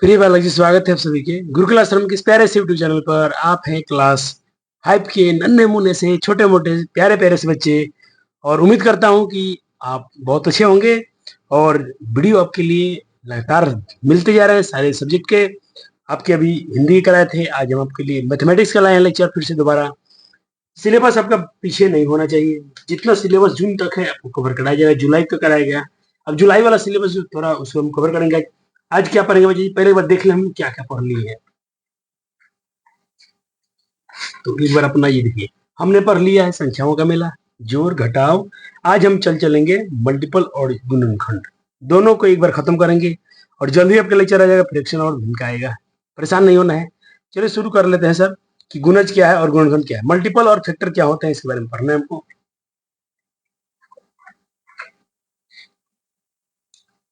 प्रिय बालक जी, स्वागत है आप सभी के गुरुकुल आश्रम के इस प्यारे से यूट्यूब चैनल पर। आप हैं क्लास 5 के नन्हे मुन्ने से छोटे मोटे प्यारे प्यारे से बच्चे, और उम्मीद करता हूं कि आप बहुत अच्छे होंगे। और वीडियो आपके लिए लगातार मिलते जा रहे हैं सारे सब्जेक्ट के। आपके अभी हिंदी कराए थे, आज हम आपके लिए मैथमेटिक्स का लाए हैं लेक्चर फिर से दोबारा। सिलेबस आपका पीछे नहीं होना चाहिए। जितना सिलेबस जून तक है आपको कवर कराया जाएगा, जुलाई तक कराया गया। अब जुलाई वाला सिलेबस जो थोड़ा उसको हम कवर करेंगे। आज क्या पढ़ेंगे बच्चे? पहले एक बार देख लें हम क्या क्या पढ़ लिए हैं। तो एक बार अपना ये देखिए, हमने पढ़ लिया है संख्याओं का मेला, जोड़ घटाव। आज हम चलेंगे मल्टीपल और गुणनखंड, दोनों को एक बार खत्म करेंगे और जल्दी आपका लेक्चर आ जाएगा। फ्रैक्शन और भिन्न का आएगा, परेशान नहीं होना है। चलिए शुरू कर लेते हैं सर कि गुणज क्या है और गुणनखंड क्या है, मल्टीपल और फैक्टर क्या होते हैं, इसके बारे में पढ़ना है हमको।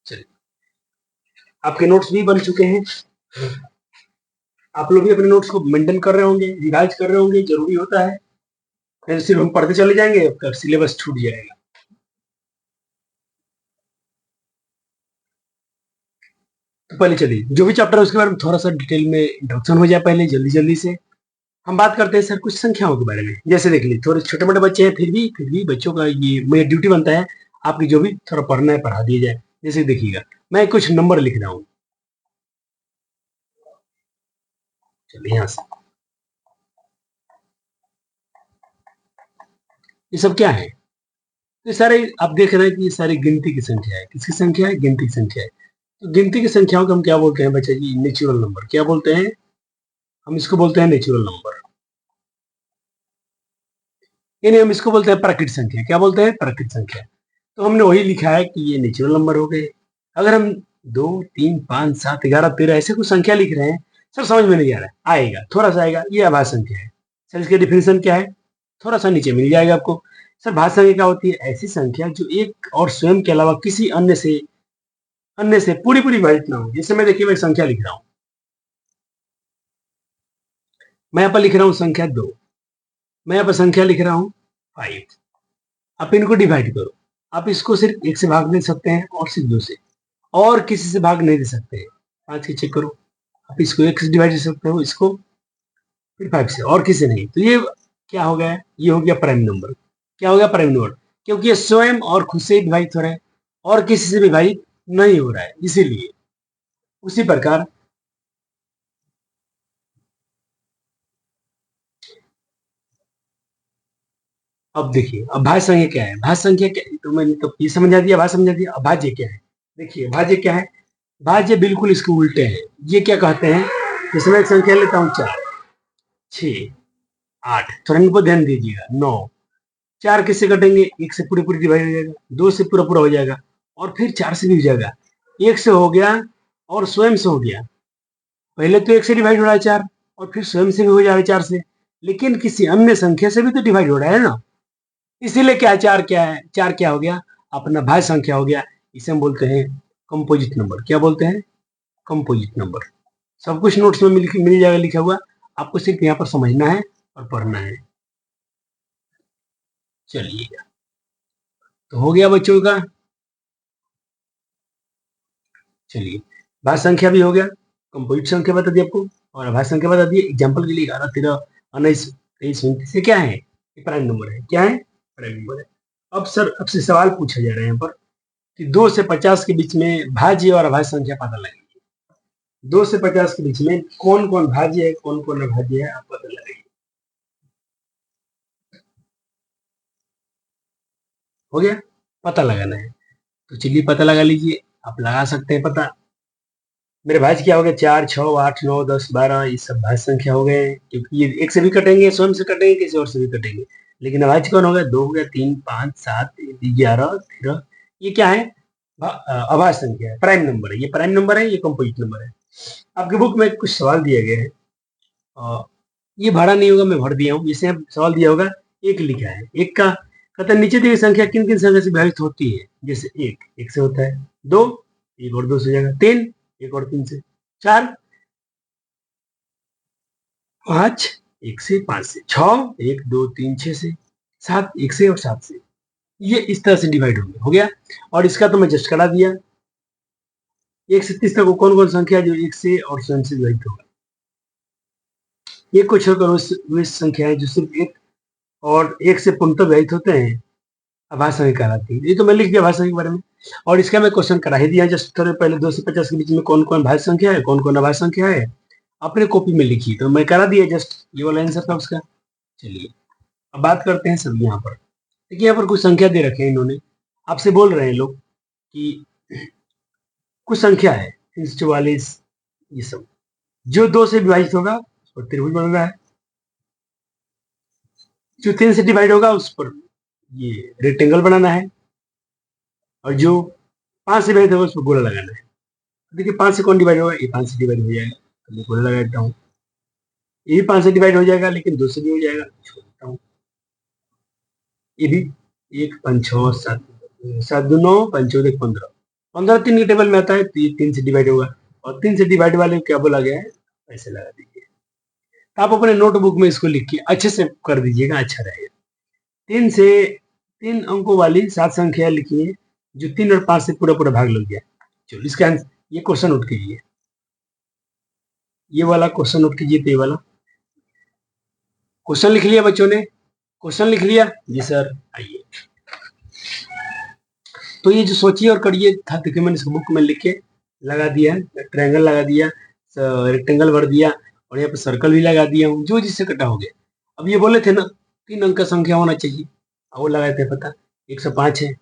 चलिए, आपके नोट्स भी बन चुके हैं। आप लोग भी अपने नोट्स को मेंटेन कर रहे होंगे, रिवाइज कर रहे होंगे, जरूरी होता है। फिर सिर्फ हम पढ़ते चले जाएंगे, आपका सिलेबस छूट जाएगा। तो पहले चलिए जो भी चैप्टर है उसके बारे में थोड़ा सा डिटेल में इंट्रोडक्शन हो जाए। पहले जल्दी जल्दी से हम बात करते हैं सर कुछ संख्याओं के बारे में। जैसे देख लीजिए, थोड़े छोटे मोटे बच्चे हैं, फिर भी बच्चों का ये मेरा ड्यूटी बनता है आपकी जो भी थोड़ा पढ़ना है पढ़ा दिया जाए। जैसे देखिएगा, मैं कुछ नंबर लिख रहा हूँ। चलिए यहाँ से, ये सब क्या है? ये सारे आप देख रहे हैं कि ये सारी गिनती की संख्या है। किसकी संख्या है? गिनती की संख्या है। तो गिनती की संख्याओं को हम क्या बोलते हैं बच्चा जी? Natural number. क्या बोलते हैं? हम इसको बोलते हैं नेचुरल नंबर। यानी हम इसको बोलते हैं प्राकृतिक संख्या। क्या बोलते हैं? प्राकृतिक संख्या। तो हमने वही लिखा है कि ये नेचुरल नंबर हो गए। अगर हम 2, 3, 5, 7, 11, 13 ऐसे कुछ संख्या लिख रहे हैं, सर समझ में नहीं आ रहा है, आएगा थोड़ा सा आएगा, ये अभाज्य संख्या है। सर इसकी डिफिनेशन क्या है? थोड़ा सा नीचे मिल जाएगा आपको। सर भाज्य संख्या क्या होती है? ऐसी संख्या जो एक और स्वयं के अलावा किसी अन्य से पूरी पूरी विभाजित ना हो। जैसे मैं देखिए, मैं संख्या लिख रहा हूं, मैं यहाँ पर लिख रहा हूँ संख्या 2, मैं यहाँ पर संख्या लिख रहा हूँ 5। आप इनको डिवाइड करो। आप इसको सिर्फ 1 से भाग दे सकते हैं और सिर्फ 2 से, और किसी से भाग नहीं दे सकते हैं। 5 की चेक करो, आप इसको 1 से डिवाइड कर सकते हो, इसको फिर 5 से, और किसी नहीं। तो ये क्या हो गया? ये हो गया प्राइम नंबर। क्या हो गया? Prime number. क्योंकि ये स्वयं और खुद से विभाजित हो रहा है और किसी से विभाजित नहीं हो रहा है, इसीलिए। उसी प्रकार अब देखिए, अभाज्य संख्या क्या है? भाज्य संख्या क्या है? तो मैंने तो ये समझा दिया, भाज्य समझा दिया। अभाज्य क्या है? देखिए भाज्य क्या है? भाज्य बिल्कुल इसके उल्टे है। ये क्या कहते हैं? जैसे मैं एक संख्या लेता हूँ 4, 6, 8, थोड़ा इन पर ध्यान दीजिएगा, 9। 4 किससे कटेंगे? 1 से पूरी पूरी डिवाइड हो जाएगा, 2 से पूरा पूरा हो जाएगा, और फिर 4 से भी हो जाएगा। 1 से हो गया और स्वयं से हो गया। पहले तो 1 से डिवाइड हो रहा है 4, और फिर स्वयं से भी हो जा रहा है 4 से, लेकिन किसी अन्य संख्या से भी तो डिवाइड हो रहा है ना। इसीलिए क्या है? 4 क्या है? 4 क्या हो गया? अपना भाज्य संख्या हो गया। इसे हम बोलते हैं कंपोजिट नंबर। क्या बोलते हैं? Composite number. सब कुछ नोट्स में मिल जाएगा लिखा हुआ, आपको सिर्फ यहाँ पर समझना है और पढ़ना है। चलिए, तो हो गया बच्चों का। चलिए, भाज्य संख्या भी हो गया, कंपोजिट संख्या बता दी आपको, और अभाज्य संख्या बता दी। एग्जाम्पल के लिए 11, 13, 19, 23, 29 ये क्या है? ये प्राइम नंबर है। क्या है? प्राइम नंबर है। अब सर आपसे सवाल पूछा जा रहा है यहाँ पर कि 2 से 50 के बीच में भाज्य और अभाज्य संख्या पता लगाइए। 2 से 50 के बीच में कौन कौन भाज्य है, कौन कौन अभाज्य है, आप पता लगाइए। हो गया? पता लगाना है। तो चलिए पता लगा लीजिए, आप लगा सकते हैं पता। मेरे भाज्य क्या हो गया? 4, 6, 8, 9, 10, 12, ये सब भाज्य संख्या हो गए, क्योंकि ये 1 से भी कटेंगे, स्वयं से कटेंगे, किसी और से भी कटेंगे। लेकिन अभाज्य कौन हो गया? 2 हो गया, 3, 5, 7, 11, 13। ये क्या है? अभाज्य संख्या है, प्राइम नंबर है। ये प्राइम नंबर है, ये कंपोजिट नंबर है। आपके बुक में कुछ सवाल दिए गए हैं, ये भरा नहीं होगा, मैं भर दिया हूँ। जिसे सवाल दिया होगा, एक लिखा है, एक का कहता है नीचे दी गई संख्या किन किन संख्या से विभाजित होती है? जैसे एक से होता है, 2 एक और 2 से जाएगा, 3 एक और 3 से, 4 5 1 से, 5 से, 6 1 2 3 6 से, 7 1 से और 7 से। ये इस तरह से डिवाइड हो गया। और इसका तो मैं जस्ट करा दिया। 1 से 30 तक कौन कौन संख्या जो 1 से और स्वयं से विभाजित होगा? एक को छोड़कर वे संख्याएं जो सिर्फ एक और एक से पूर्णतः विभाजित होते हैं अभाज्य संख्या कहलाती है। ये तो मैं लिख दिया भाज्य संख्या के बारे में, और इसका मैं क्वेश्चन करा ही दिया जस्ट थोड़े पहले। 2 से 50 के बीच में कौन कौन भाज्य संख्या है, कौन कौन अभाज्य संख्या है, अपने कॉपी में लिखी, तो मैं करा दिया जस्ट, ये वाला आंसर था उसका। चलिए अब बात करते हैं सब यहाँ पर। देखिए यहाँ पर कुछ संख्या दे रखे हैं इन्होंने, आपसे बोल रहे हैं लोग कि कुछ संख्या है 344, ये सब जो 2 से विभाजित होगा उस पर त्रिभुज बन रहा है, जो 3 से डिवाइड होगा उस पर ये रेक्टेंगल बनाना है, और जो 5 से डिवाइड होगा उस पर गोला लगाना है। देखिए 5 से कौन डिवाइड होगा, ये 5 से डिवाइड हो जाएगा, तो मैं गोला लगा देता हूँ। ये भी 5 से डिवाइड हो जाएगा, लेकिन 2 से भी हो जाएगा, छोड़ देता हूँ। ये भी 1 5 6 7 7 2 9 5 14 15 15 3 के टेबल में आता है, तो ये 3 से डिवाइड होगा, और 3 से डिवाइड वाले में क्या बोला गया है, ऐसे लगा दीजिए। आप अपने नोटबुक में इसको लिख के अच्छे से कर दीजिएगा, अच्छा रहेगा। 3 से 3 अंकों वाली 7 संख्या लिखिए जो 3 और 5 से पूरा पूरा भाग लग गया। चलो इसका आंसर, ये क्वेश्चन नोट कीजिए, ये वाला क्वेश्चन नोट कीजिए। तो ये वाला क्वेश्चन लिख लिया बच्चों ने, क्वेश्चन लिख लिया जी सर, आइए। तो ये जो सोचिए और करिए था, देखिए मैंने इसको बुक में लिख के लगा दिया है, ट्रायंगल लगा दिया, रेक्टेंगल भर दिया, और यहाँ पे सर्कल भी लगा दिया हूँ, जो जिससे कटा हो गया। अब ये बोले थे ना 3 अंक का संख्या होना चाहिए, अब वो लगाए थे पता 105 है,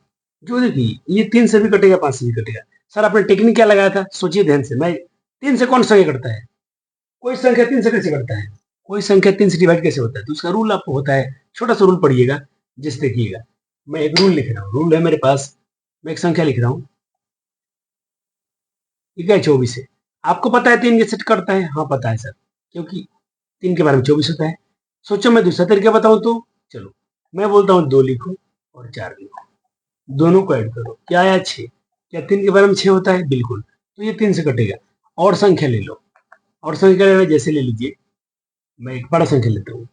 जो देखिए ये 3 से भी कटेगा 5 से भी कटेगा। सर आपने टेक्निक क्या लगाया था, सोचिए ध्यान से। मैं 3 से कौन संख्या कटता है, कोई संख्या 3 से कैसे कटता है, कोई संख्या 3 से डिवाइड कैसे होता है, तो उसका रूल आपको होता है, छोटा सा रूल पढ़िएगा, जिस देखिएगा। मैं एक रूल लिख रहा हूँ, रूल है मेरे पास, मैं एक संख्या लिख रहा हूँ, ठीक है 24 है। आपको पता है 3 कैसे कटता है, हाँ पता है सर, क्योंकि 3 के बारे में 24 होता है। सोचो मैं दूसरा तरीका बताऊं तो, चलो मैं बोलता हूँ 2 लिखो और 4 लिखो, दोनों को ऐड करो, क्या आया 6, क्या 3 के बारे में 6 होता है, बिल्कुल, तो ये 3 से कटेगा। और संख्या ले लो, और संख्या लेना जैसे ले लीजिए, मैं एक बड़ा संख्या लेता हूँ,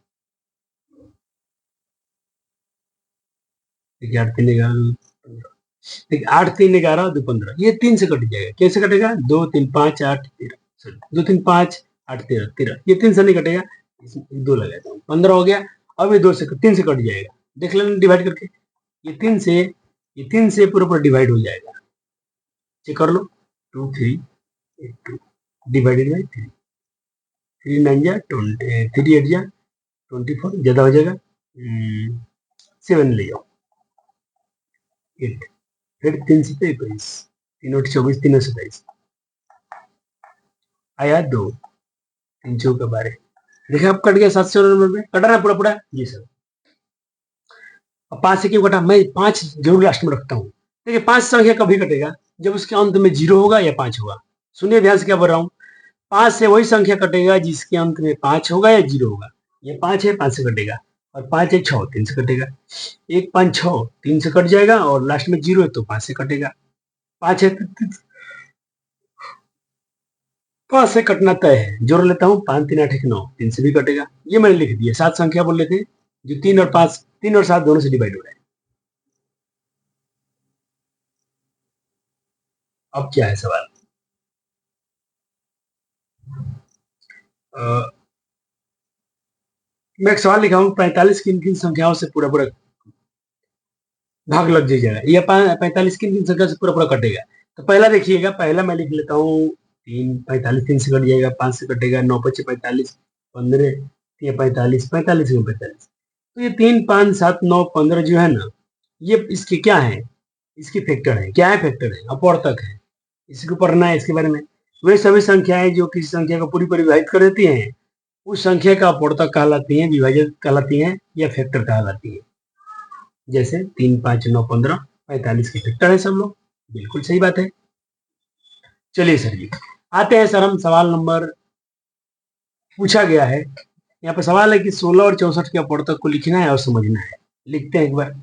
8 3 11 2 15, ये 3 से कट जाएगा, कैसे कटेगा, 2 3 5 8 13, सॉरी 2 3 5 8 13 13, ये 3 से नहीं कटेगा, इसमें 2 लगाता हूँ, 15 हो गया। अब ये 2 से 3 से कट जाएगा, देख लेना डिवाइड करके, ये 3 से पूरा पूरा डिवाइड हो जाएगा, चेक कर लो, 2 3 8 2 डिवाइडेड बाई 3, 3 9 जा 20, 3 8 जा 24, ज्यादा हो जाएगा, 7 ले जाओ, 8, फिर 3 से 23, 3 8 24, 3 27 आया 2, 3 चौका 12, देखिए अब कट गया 799, कटा ना पूरा पूरा, जी सर। अब 5 से क्यों कटा, मैं 5 जरूर लास्ट में रखता हूँ। देखिए 5 संख्या कभी कटेगा जब उसके अंत में 0 होगा या 5 होगा। सुनिए ध्यान से क्या बोल रहा हूँ, 5 से वही संख्या कटेगा जिसके अंत में 5 होगा या 0 होगा। ये 5 है, 5 से कटेगा, और 5 है 6, 3 से कटेगा, 1 5 6 3 से कट जाएगा, और लास्ट में 0 है तो 5 से कटेगा, 5 है तो 5 से कटना तय है, जोड़ लेता हूँ, 5 3 8 1 9, 3 से भी कटेगा, ये मैंने लिख दिया। 7 संख्या बोल रहे थे जो 3 और 5, 3 और 7 दोनों से डिवाइड हो रहे हैं। अब क्या है सवाल, मैं एक सवाल लिखा हूँ, 45 किन किन संख्याओं से पूरा पूरा भाग लग जाएगा, या 45 किन किन संख्या से पूरा पूरा कटेगा। तो पहला देखिएगा, पहला मैं लिख लेता हूँ 3, 45 3 से कट जाएगा, 5 से कटेगा, 9 5 45, 15 3 45, 45 में 45, तो ये 3 5 7 9 15 जो है ना, ये इसके क्या है, इसकी फैक्टर है, क्या है फैक्टर है, अपवर्तक है, इसको पढ़ना है इसके बारे में। वे सभी संख्याएं जो किसी संख्या को पूरी पूरी विभाजित कर देती हैं उस संख्या का अपवर्तक कहलाती हैं, विभाजक कहलाती हैं, या फैक्टर कहलाती है। जैसे 3 5 9 15 45 के फैक्टर है सब लोग, बिल्कुल सही बात है। चलिए सर जी, आते हैं सर हम सवाल नंबर, पूछा गया है यहाँ पे सवाल है कि 16 और 64 के अपवर्तक को लिखना है और समझना है। लिखते हैं एक बार,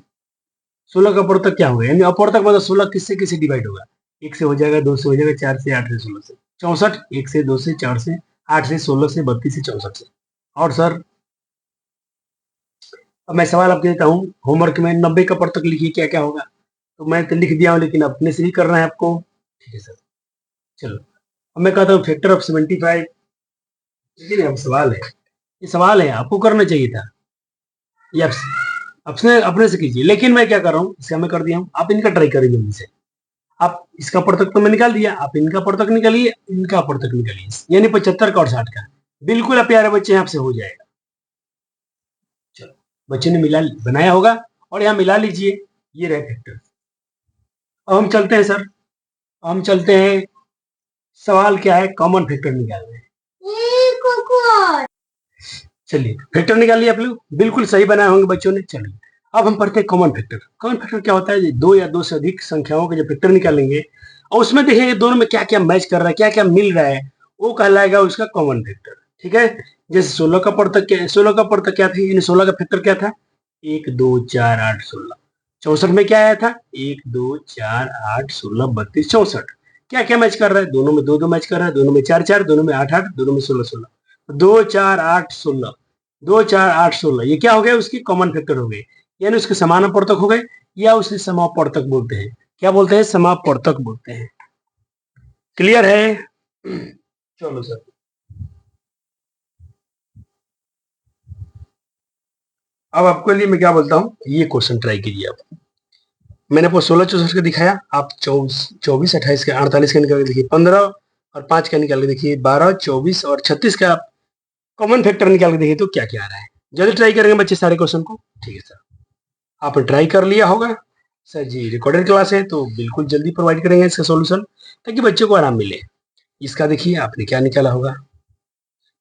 16 का अपवर्तक क्या होगा, यानी अपवर्तक मतलब 16 किससे किससे डिवाइड होगा, 1 से हो जाएगा, 2 से हो जाएगा, 4 से, 8 से, 16 से। 64 1 से, 2 से, 4 से, 8 से, 16 से, 32 से, 64 से। और सर अब मैं सवाल आपको देता हूँ, होमवर्क में 90 का अपवर्तक लिखिए क्या क्या होगा। तो मैं तो लिख दिया हूँ, लेकिन अपने से ही करना है आपको, ठीक है सर। चलो अब मैं कहता हूँ फैक्टर ऑफ 75। लेकिन अब सवाल है, ये सवाल है, आपको करना चाहिए था, ये आप अपने अपने से कीजिए। लेकिन मैं क्या कर रहा हूँ, इसका मैं कर दिया हूँ, आप इनका ट्राई करिए जल्दी से। आप इसका पढ़ तक तो मैं निकाल दिया, आप इनका पढ़ तक निकालिए, इनका पढ़ तक निकालिए, यानी 75 का और 60 का। बिल्कुल आप प्यारे बच्चे, आपसे हो जाएगा। चलो बच्चे ने मिला बनाया होगा, और यहाँ मिला लीजिए, ये रहे फैक्टर। अब हम चलते हैं सर, हम चलते हैं, सवाल क्या है, कॉमन फैक्टर निकालना है। चलिए फैक्टर निकाल लिया आप लोग, बिल्कुल सही बनाए होंगे बच्चों ने। चलिए अब हम पढ़ते हैं कॉमन फैक्टर। कॉमन फैक्टर क्या होता है, दो या दो से अधिक संख्याओं के जो फैक्टर निकालेंगे और उसमें देखेंगे दोनों में क्या क्या मैच कर रहा है, क्या क्या मिल रहा है, वो कहलाएगा उसका कॉमन फैक्टर। ठीक है, जैसे 16 का पढ़तक क्या, 16 का पढ़तक क्या था, 16 का फैक्टर क्या था, 1 2 4 8 16। 64 में क्या आया था, 1 2 4 8 16 32 64। क्या क्या मैच कर रहा है, दोनों में दो दो मैच कर रहा है, दोनों में 4 4, दोनों में 8 8, दोनों में 16 16। 2 4 8 16, 2 4 8 16, ये क्या हो गया, उसकी कॉमन फैक्टर हो गए, यानी उसके समानुपार्तक हो गए, या उसे समापवर्तक बोलते हैं। क्या बोलते हैं, समापवर्तक बोलते हैं। क्लियर है? चलो सर, अब आपके लिए मैं क्या बोलता हूँ, ये क्वेश्चन ट्राई कीजिए आप। मैंने आपको 16 64 का दिखाया, आप 24 28 का 48 का निकाल के देखिए, 15 और 5 का निकाल के देखिए, 12 24 और 36 का कॉमन फैक्टर निकाल के देखिए तो क्या क्या आ रहा है। जल्दी ट्राई करेंगे बच्चे सारे क्वेश्चन को। ठीक है सर, आपने ट्राई कर लिया होगा सर जी, रिकॉर्डेड क्लास है तो बिल्कुल जल्दी प्रोवाइड करेंगे इसका सॉल्यूशन, ताकि बच्चों को आराम मिले। इसका देखिए आपने क्या निकाला होगा,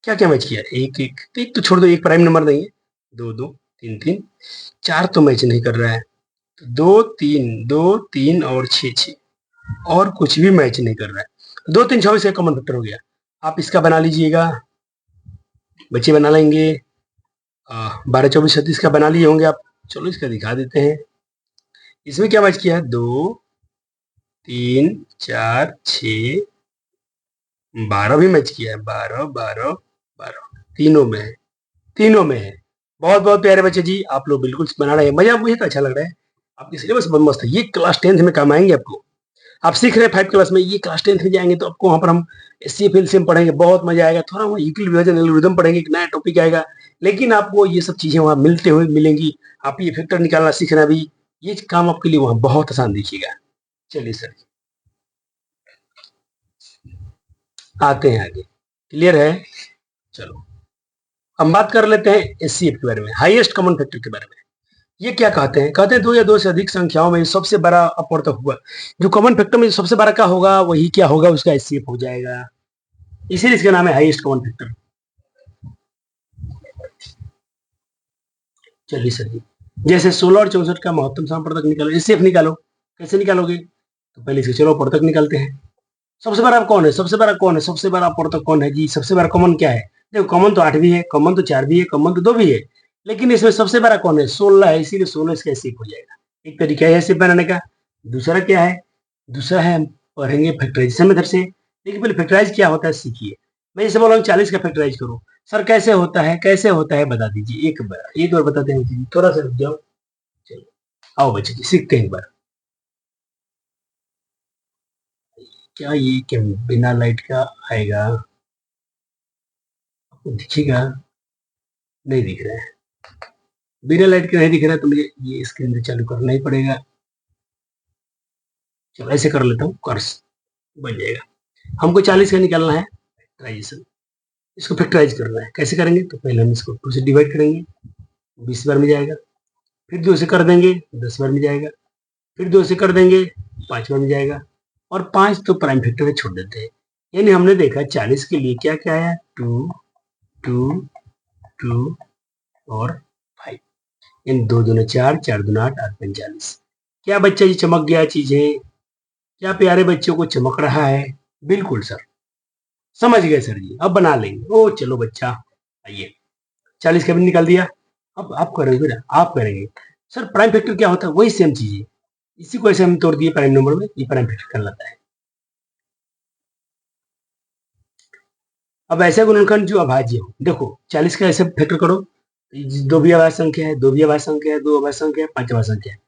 क्या क्या मैच किया, एक एक तो, एक तो छोड़ दो, एक प्राइम नंबर नहीं है, दो दो तीन तीन, चार तो मैच नहीं कर रहा है, तो दो तीन और छः छः, और कुछ भी मैच नहीं कर रहा है। 2 3 24 का कॉमन फैक्टर हो गया। आप इसका बना लीजिएगा, बच्चे बना लेंगे। 12 24 36 का बना लिए होंगे आप। चलो इसका दिखा देते हैं, इसमें क्या मैच किया है, 2 3 4 6 12 भी मैच किया है, 12 12 12, तीनों में है, तीनों में है। बहुत बहुत प्यारे बच्चे जी, आप लोग बिल्कुल बना रहे हैं, मजा मुझे तो अच्छा लग रहा है। आपकी सिलेबस बहुत मस्त है, ये क्लास 10th में काम आएंगे आपको। आप सीख रहे हैं 5 क्लास में, ये क्लास 10th में जाएंगे तो आपको वहाँ पर हम एससीएफ एलसीएम पढ़ेंगे, बहुत मजा आएगा। थोड़ा वहाँ यूक्लिड विभाजन एल्गोरिथम पढ़ेंगे, एक नया टॉपिक आएगा, लेकिन आपको ये सब चीजें वहाँ मिलते हुए मिलेंगी। आप ये फैक्टर निकालना सीखना भी, ये काम आपके लिए वहाँ बहुत आसान दिखेगा। चलिए सर, आते हैं आगे, क्लियर है? चलो हम बात कर लेते हैं एचसीएफ के बारे में, हाईएस्ट कॉमन फैक्टर के बारे में। ये क्या कहते हैं, कहते हैं दो या दो से अधिक संख्याओं में सबसे बड़ा अपवर्तक हुआ, जो कॉमन फैक्टर में सबसे बड़ा का होगा वही क्या होगा, उसका एचसीएफ हो जाएगा, इसीलिए इसका नाम है हाईएस्ट कॉमन फैक्टर। चलिए सर जी, जैसे 16 और 64 का महत्तम समापवर्तक निकालो, एचसीएफ निकालो, कैसे निकालोगे, तो पहले इसके चलो अपवर्तक निकालते हैं। सबसे बड़ा कौन है, सबसे बड़ा कौन है, सबसे बड़ा अपवर्तक कौन है जी, सबसे बड़ा कॉमन क्या है, देखो कॉमन तो 8 भी है, कॉमन तो 4 भी है, कॉमन तो 2 भी है, लेकिन इसमें सबसे बड़ा कौन है, 16 है, इसीलिए 16 इसका एचसीएफ हो जाएगा। एक तरीका है एचसीएफ बनाने का। दूसरा क्या है, दूसरा है हम पढ़ेंगे फैक्टराइजेशन मेथड से। देखिए पहले फैक्टराइज क्या होता है सीखिए। मैं जैसे बोला हूँ 40 का फैक्टराइज करो, सर कैसे होता है, कैसे होता है बता दीजिए, एक बार बताते हैं जी, थोड़ा सा रुक जाओ। चलो आओ बच्चे जी सीखते हैं एक बार। क्या ये क्या बिना लाइट का आएगा, आपको दिखेगा, नहीं दिख रहा है, बिना लाइट के नहीं दिख रहा है, तो मुझे ये स्क्रीन चालू करना ही पड़ेगा। चलो ऐसे कर लेता हूँ, कर्स बन जाएगा। हमको 40 का निकालना है फैक्टराइजेशन, इसको फैक्टराइज करना है, कैसे करेंगे, तो पहले हम इसको 2 से डिवाइड करेंगे, 20 बार में जाएगा, फिर 2 से कर देंगे 10 बार में जाएगा, फिर 2 से कर देंगे 5 बार में जाएगा, और 5 तो प्राइम फैक्टर में छोड़ देते हैं। यानी हमने देखा 40 के लिए क्या क्या आया, 2 2 2 और 5, इन 2 दूना 4, 4 दूना 8, 8 पंच 40। क्या बच्चा जी चमक गया चीजें, क्या प्यारे बच्चों को चमक रहा है, बिल्कुल सर, समझ गए सर जी, अब बना लेंगे। ओ चलो बच्चा आइए, 40 का भी निकाल दिया। अब आप करेंगे बेटा, आप करेंगे सर प्राइम फैक्टर क्या होता है, वही सेम चीज है, इसी को ऐसे हम तोड़ दिए प्राइम नंबर में, ये प्राइम फैक्टर कहलाता है। अब ऐसा गुणनखंड जो अभाज्य हो, देखो 40 का ऐसे फैक्टर करो, दो भी अभाज्य संख्या है, दो भी अभाज्य संख्या है, दो अभाज्य संख्या है, 5 अभाज्य संख्या है,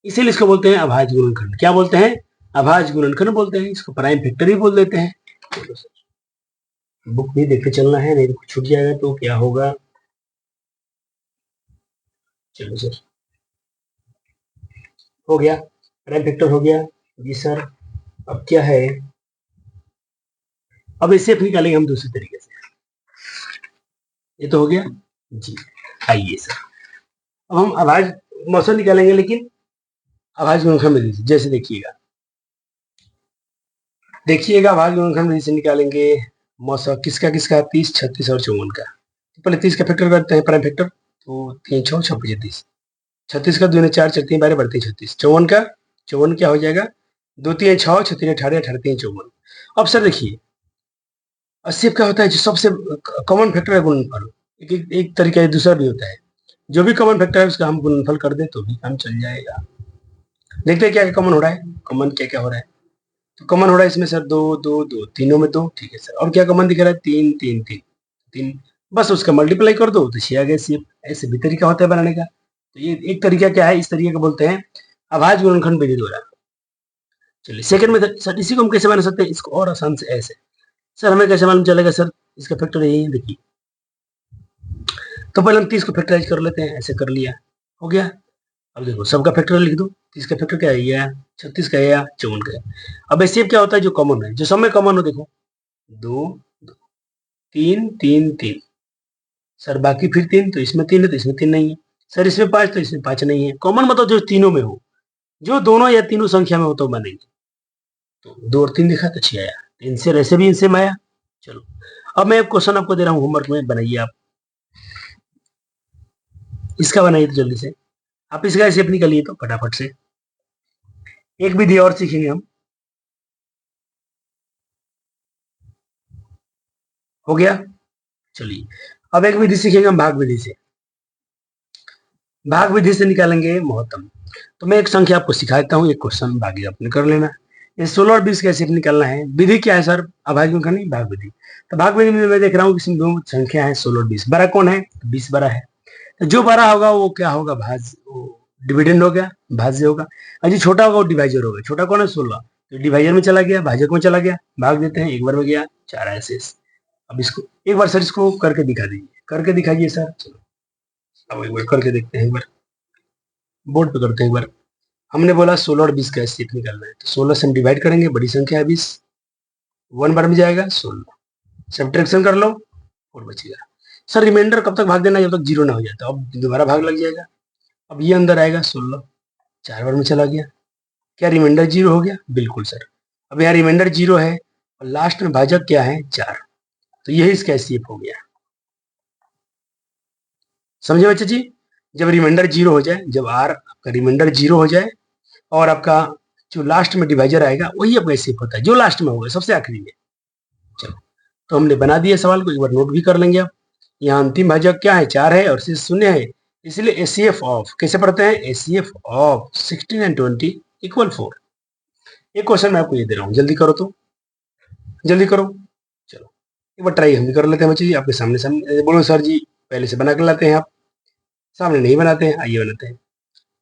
इसीलिए इसको बोलते हैं अभाज्य गुणनखंड। क्या बोलते हैं, अभाज्य गुणनखंड बोलते हैं, इसको प्राइम फैक्टर भी बोल देते हैं। चलो सर, बुक भी देखते चलना है, नहीं तो छूट जाएगा तो क्या होगा। चलो सर, हो गया, प्राइम फैक्टर हो गया जी सर। अब क्या है, अब इसे निकालेंगे हम दूसरे तरीके से। ये तो हो गया जी। आइए सर, अब हम आवाज मौसम निकालेंगे, लेकिन आवाज गुणनखंड विधि से। जैसे देखिएगा आवाज गुणनखंड विधि से निकालेंगे मौसम किसका किसका, 30, 36 और 54 का। तो पहले 30 का फैक्टर करते हैं, प्राइम फैक्टर। तो 3 6 6 5 30, 36 का 2 4 4 3 12 बढ़ते 36, 54 का, 54 क्या हो जाएगा, 2 3 6 6 3 18 18 3 54। अब सर देखिए, 80 क्या होता है, जो सबसे कॉमन फैक्टर है गुणनफल। एक तरीका दूसरा भी होता है, जो भी कॉमन फैक्टर है उसका हम गुणनफल कर दें तो भी काम चल जाएगा। देखते हैं क्या क्या कॉमन हो रहा है, कॉमन क्या क्या हो रहा है। तो कॉमन हो रहा है इसमें सर 2 2 2, तीनों में 2, ठीक है सर। और क्या कॉमन दिख रहा है, 3 3 3 3, बस उसका मल्टीप्लाई कर दो तो 6 आ गया सीएफ। ऐसे भी तरीका होता है बनाने का। तो ये एक तरीका क्या है, इस तरीके को बोलते हैं अभाज्य गुणनखंड विधि द्वारा। चलिए सेकंड मेथड सर, इसी को हम कैसे बना सकते हैं, इसको और आसान से ऐसे। सर हमें कैसे मालूम चलेगा सर, इसका फैक्टर यही है, देखिए। तो पहले हम 30 को फैक्टराइज कर लेते हैं, ऐसे कर लिया, हो गया। अब देखो सबका फैक्टर लिख दो, 30 का फैक्टर क्या है, ये 36 का है या 54 का है। अब ऐसे क्या होता है, जो कॉमन है, जो सब में कॉमन हो, देखो 2 3 3 3, सर बाकी फिर 3, तो इसमें 3 है तो इसमें 3 नहीं है। सर इसमें 5 तो इसमें 5 नहीं है। कॉमन मतलब जो तीनों में हो, जो दोनों या तीनों संख्या में हो तो बनेगी। तो 2 और 3 देखा तो 6 आया, इनसे ऐसे भी इनसे में आया। चलो अब मैं एक क्वेश्चन आपको दे रहा हूँ होमवर्क में, बनाइए आप इसका, बनाइए तो जल्दी से। आप इसका ऐसे अपनी निकालिए तो फटाफट से। एक विधि और सीखेंगे हम, हो गया। चलिए अब एक विधि सीखेंगे हम, भाग विधि से। भाग विधि से निकालेंगे महत्तम। तो मैं एक संख्या आपको सिखा देता हूँ, एक क्वेश्चन बाकी आपने कर लेना। ये 16 और 20 कैसे निकालना है, विधि क्या है सर, अभाज्य गुणनखंड नहीं, भाग विधि। तो भाग विधि में मैं देख रहा हूँ इसमें दो संख्या है 16 और 20, बड़ा कौन है, 20 बड़ा है। तो जो बड़ा होगा वो क्या होगा, भाज्य, डिविडेंड हो गया, भाज्य होगा। और जो छोटा होगा वो डिवाइजर होगा। छोटा कौन है, 16, तो डिवाइजर में चला गया, भाजक में चला गया, भाग देते हैं, एक बार में गया 4 ऐसे। अब इसको एक बार सर इसको करके दिखा दीजिए, करके दिखाइए सर। चलो अब एक बार करके देखते हैं, एक बार बोर्ड पे करते हैं एक बार। हमने बोला 16 और 20 का एचसीएफ निकालना है, तो 16 से हम डिवाइड करेंगे, बड़ी संख्या है 20, 1 बार में जाएगा 16, सब्ट्रैक्शन कर लो और बचेगा। सर रिमाइंडर कब तक भाग देना है, जब तक जीरो ना हो जाए, तो अब दोबारा भाग लग जाएगा। अब ये अंदर आएगा 16, 4 बार में चला गया, क्या रिमाइंडर जीरो हो गया, बिल्कुल सर। अब यहाँ रिमाइंडर जीरो है और लास्ट में भाजक क्या है, 4, तो यही इसका एचसीएफ हो गया। समझे बच्चे जी, जब रिमाइंडर जीरो हो जाए, जब आर आपका रिमाइंडर जीरो हो जाए और आपका जो लास्ट में डिवाइजर आएगा वही आपका एचसीएफ होता है, जो लास्ट में होगा सबसे आखिरी में। चलो तो हमने बना दिया सवाल को, एक बार नोट भी कर लेंगे आप। यहाँ अंतिम भाजक क्या है, 4 है और शेष 0 है, इसलिए एचसीएफ ऑफ कैसे पढ़ते हैं, एचसीएफ ऑफ 16 एंड 20 इक्वल 4। एक क्वेश्चन मैं आपको ये दे रहा हूँ, जल्दी करो तो, जल्दी करो। चलो एक बार ट्राई हम भी कर लेते हैं बच्चे जी, आपके सामने सामने। बोलो सर जी पहले से बना कर लाते हैं आप, सामने नहीं बनाते हैं, आइए बनाते हैं।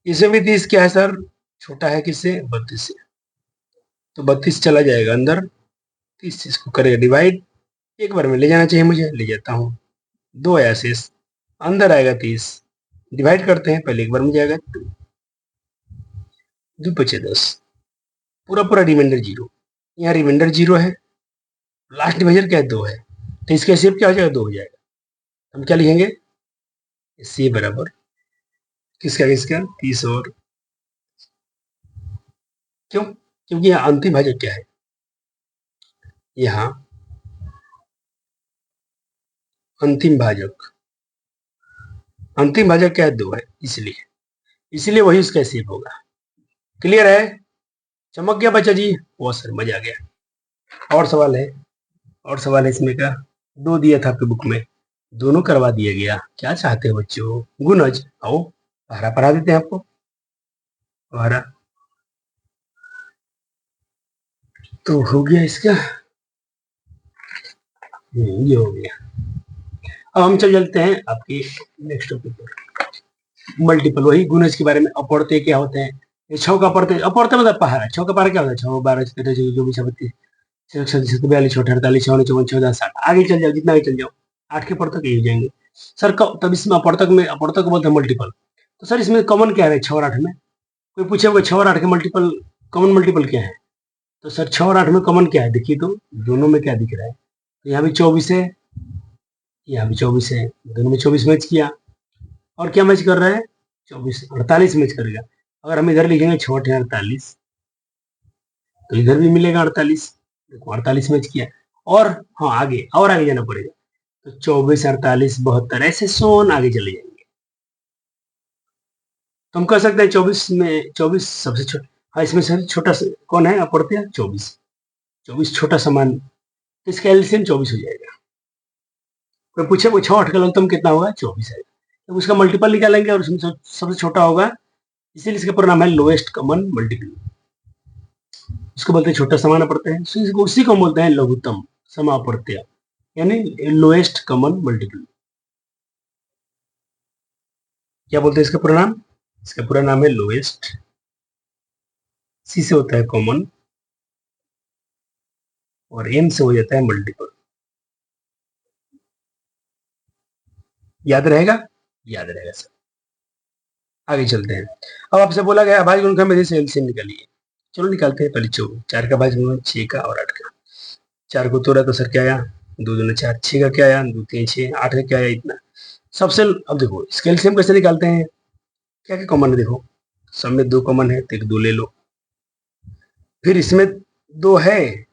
इसमें भी 30 क्या है सर, छोटा है किससे, 32 से, तो 32 चला जाएगा अंदर, 30 इसको करेगा डिवाइड, एक बार में ले जाना चाहिए मुझे, ले जाता हूँ, 2 आया शेष, अंदर आएगा 30, डिवाइड करते हैं, पहले एक बार में जाएगा 2, 2 बचे 10, पूरा पूरा रिमाइंडर जीरो। यहाँ रिमाइंडर जीरो है, लास्ट डिवाइजर क्या है, 2 है, तो इसका एचसीएफ क्या हो जाएगा, 2 हो जाएगा। हम क्या लिखेंगे, सी बराबर किसका किसका, 30 और, क्यों, क्योंकि यहाँ अंतिम भाजक क्या है, यहाँ अंतिम भाजक, अंतिम भाजक क्या है, 2 है, इसलिए इसलिए वही उसका एचसीएफ होगा। क्लियर है, चमक गया बच्चा जी, वो सर मजा आ गया। और सवाल है, और सवाल है इसमें का, 2 दिया था आपके बुक में, दोनों करवा दिया गया, क्या चाहते हो बच्चों, गुणज आओ पहरा पढ़ा देते हैं आपको, पहरा तो हो गया इसका, ये हो गया। अब हम चल चलते हैं आपके नेक्स्ट टॉपिक पर, मल्टीपल, वही गुणज के बारे में। अपवर्त्य क्या होते हैं, ये छौ का अपवर्त्य, अपवर्त्य मतलब पहाड़ा, छौ का पहाड़ा क्या होता है, 6 12 13 जो भी 36, 42 48 54 54 60 आगे चल जाओ, जितना आगे चल जाओ 8 के पढ़ तक यही हो जाएंगे सर। तब इसमें अपवर्तक को बोलते हैं मल्टीपल। तो सर इसमें कॉमन क्या है 6 और 8 में? कोई पूछे होगा 6 और 8 के मल्टीपल, कॉमन मल्टीपल क्या है? तो सर 6 और 8 में कॉमन क्या है देखिए, तो दोनों में क्या दिख रहा है? तो यहाँ भी 24 है, यहाँ भी 24 है, दोनों में 24 मैच किया। और क्या मैच कर रहा है? 24 48 मैच करेगा। अगर हम इधर लिखेंगे 6 8 48, तो इधर भी मिलेगा 48। देखो 48 मैच किया। और हाँ आगे, और आगे जाना पड़ेगा, तो 24 48 72 ऐसे सोन आगे चले जाएंगे। तो हम कह सकते हैं 24 में 24 सबसे छोटा। हाँ इसमें सबसे छोटा कौन है? आप पढ़ते हैं 24। 24 छोटा समान, तो इसका एलसीएम 24 हो जाएगा। कोई पूछे वो 6 8 का लघुत्तम कितना होगा? 24 है। तो उसका मल्टीपल निकालेंगे और उसमें सबसे छोटा होगा, इसीलिए इसका पूरा नाम है लोएस्ट कॉमन मल्टीपल। इसको बोलते हैं छोटा समानुपात्य है, उसी को बोलते हैं लघुत्तम समानुपात्य, यानी लोएस्ट कॉमन मल्टीपल। क्या बोलते हैं इसका पूरा नाम? इसका पूरा नाम है लोएस्ट, सी से होता है कॉमन और एम से हो जाता है मल्टीपल। याद रहेगा? याद रहेगा सर। आगे चलते हैं। अब आपसे बोला गया अभाज्य गुणनखंड में से एलसीएम निकालिए। चलो निकालते हैं। पहले 4 का भाज्य गुणन 6 का और 8 का। 4 को तोड़ा तो सर क्या आया? 2 दूनी 4। 6 का क्या आया? 2 3 6। 8 का क्या आया? इतना। सबसे अब देखो इसका एलसीएम कैसे निकालते हैं? क्या क्या कॉमन है देखो, सब में 2 कॉमन है तो 2 ले लो। फिर इसमें 2 है,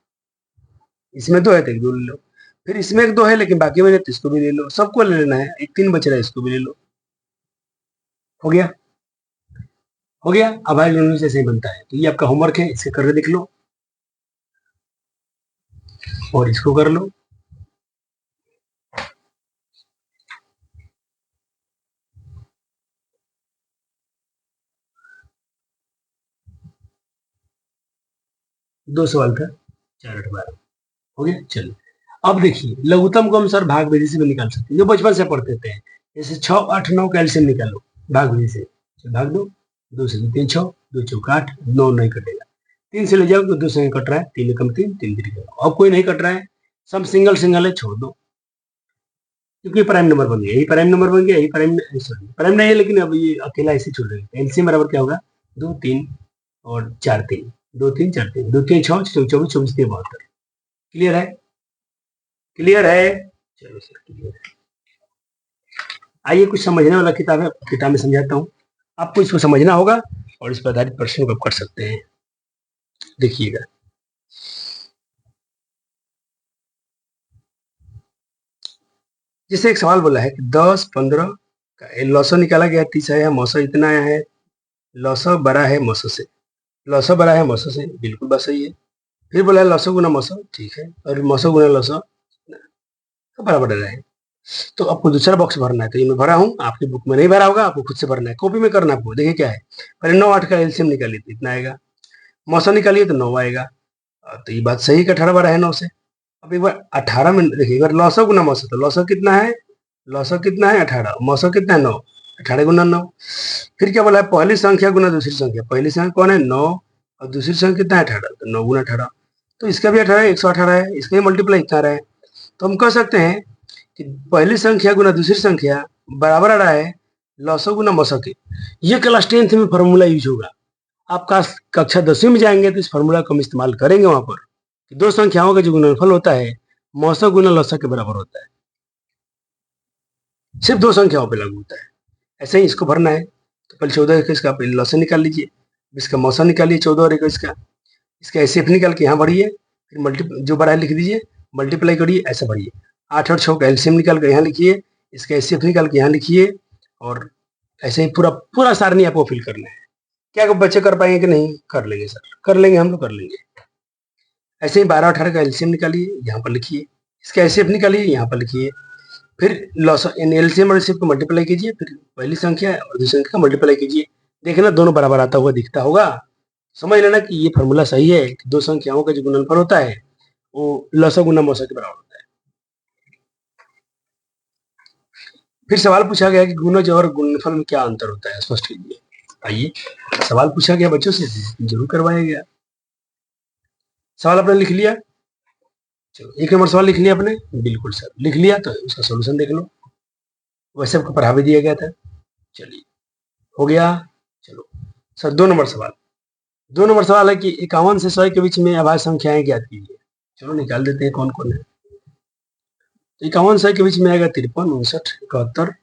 इसमें 2 है तो 2 ले लो। फिर इसमें 1 2 है लेकिन बाकी में तो इसको भी ले लो, सबको ले लेना है। एक 3 बच रहा है, इसको भी ले लो। हो गया? हो गया। अब भाई गुणन से ऐसे ही बनता है। तो ये आपका होमवर्क है, इसे करके देख लो और इसको कर लो। दो सवाल था, 4 8 12 हो गया। चलिए अब देखिए लघुत्तम को हम सर भाग विधि से भी निकाल सकते हैं, जो बचपन से पढ़ते थे। जैसे 6 8 9 का एलसीएम निकालो भाग विधि से। भाग दो, 2 से 3 6, 2 चौक 8, 9 नहीं कटेगा। 3 से ले जाओ तो 2 से कट रहा है, 3 कम 3 3 3। अब कोई नहीं कट रहा है, सब सिंगल सिंगल है, छोड़ दो, क्योंकि प्राइम नंबर बन गया। यही प्राइम नंबर बन गया, यही प्राइम सॉरी प्राइम नहीं है, लेकिन अब ये अकेला ऐसे छोड़ देंगे। एलसीएम बराबर क्या होगा? 2 3 और 4 3, 2 3 4 3, 2 3 6 24 24 3 72। क्लियर है? क्लियर है? चलो सर क्लियर है। आइए कुछ समझने वाला किताब है, किताब में समझाता हूँ। आपको इसको समझना होगा और इस पर आधारित प्रश्न को आप कर सकते हैं। देखिएगा, जैसे एक सवाल बोला है कि 10 15 का लॉसो निकाला गया, 30 आया, मौसो इतना आया है, लॉसो बड़ा है मौसो से। लॉसो बड़ा है मौसो से, बिल्कुल बात सही है। फिर बोला है लॉसो गुना मौसो, ठीक है, और मौसो गुना लॉसो तो बराबर रहा है। तो आपको दूसरा बॉक्स भरना है, तो ये मैं भरा हूँ, आपकी बुक में नहीं भरा होगा, आपको खुद से भरना है, कॉपी में करना है आपको। देखिए क्या है, पहले 9 8 का एलसीएम निकालिए तो इतना आएगा, मौसम निकालिए तो 9 आएगा। तो ये बात सही कि 18 बार है 9 से। अब एक बार 18 में देखिए, एक बार लॉसो गुना मौसम, तो लॉसो कितना है? लॉसो कितना है? 18। मौसम कितना है? 9। 18 गुना 9। फिर क्या बोला है? पहली संख्या गुना दूसरी संख्या। पहली संख्या कौन है? 9, और दूसरी संख्या कितना है? 18। तो 9 गुना 18, तो इसका भी 18 है, 118 है, इसका भी मल्टीप्लाई इतना रहा है। तो हम कह सकते हैं कि पहली संख्या गुना दूसरी संख्या बराबर आ रहा है लॉसो गुना मौसो के। ये क्लास 10th में फॉर्मूला यूज होगा। आप कक्षा 10वीं में जाएंगे तो इस फॉर्मूला को हम इस्तेमाल करेंगे वहां पर, कि दो संख्याओं का जो गुणनफल होता है मौसो गुना लॉसो के बराबर होता है। सिर्फ दो संख्याओं पर लागू होता है। ऐसे ही इसको भरना है। तो पहले 14 21 का लॉसो निकाल लीजिए, इसका मौसम निकालिए 14 और 21 का, इसका एसएफ निकाल के यहाँ भरिए, फिर जो बड़ा है लिख दीजिए, मल्टीप्लाई करिए, ऐसा भरिए। 8 और 6 का एलसीएम निकाल कर यहाँ लिखिए, इसका एसएफ निकाल के यहाँ लिखिए, और ऐसे ही पूरा पूरा सारणी आपको फिल करना है। क्या बच्चे कर पाएंगे कि नहीं? कर लेंगे सर, कर लेंगे, हम लोग कर लेंगे। ऐसे ही 12 18 का एलसीएम निकालिए, यहाँ पर लिखिए, इसका एसएफ निकालिए, यहाँ पर लिखिए, फिर लॉस एलसीएम और एसएफ को मल्टीप्लाई कीजिए, फिर पहली संख्या और दूसरी संख्या का मल्टीप्लाई कीजिए। देखना दोनों बराबर आता हुआ दिखता होगा, समझ लेना कि ये फॉर्मूला सही है कि दो संख्याओं का जो गुणनफल होता है वो लसा गुना मौसा के बराबर होता है। फिर सवाल पूछा गया कि गुणज और गुणनफल में क्या अंतर होता है, स्पष्ट कीजिए। आइए, सवाल पूछा गया बच्चों से, जरूर करवाया गया। सवाल आपने लिख लिया? चलो 1 नंबर सवाल लिख लिया आपने, बिल्कुल सर लिख लिया, तो उसका सोल्यूशन देख लो, वैसे आपको पढ़ा भी दिया गया था। चलिए हो गया। चलो सर 2 नंबर सवाल, 2 नंबर सवाल है कि 51 से 100 के बीच में अभाज्य संख्याएं ज्ञात कीजिए। चलो निकाल देते हैं कौन कौन है। तो 51 से 100 के बीच में आएगा 53, 59, 71,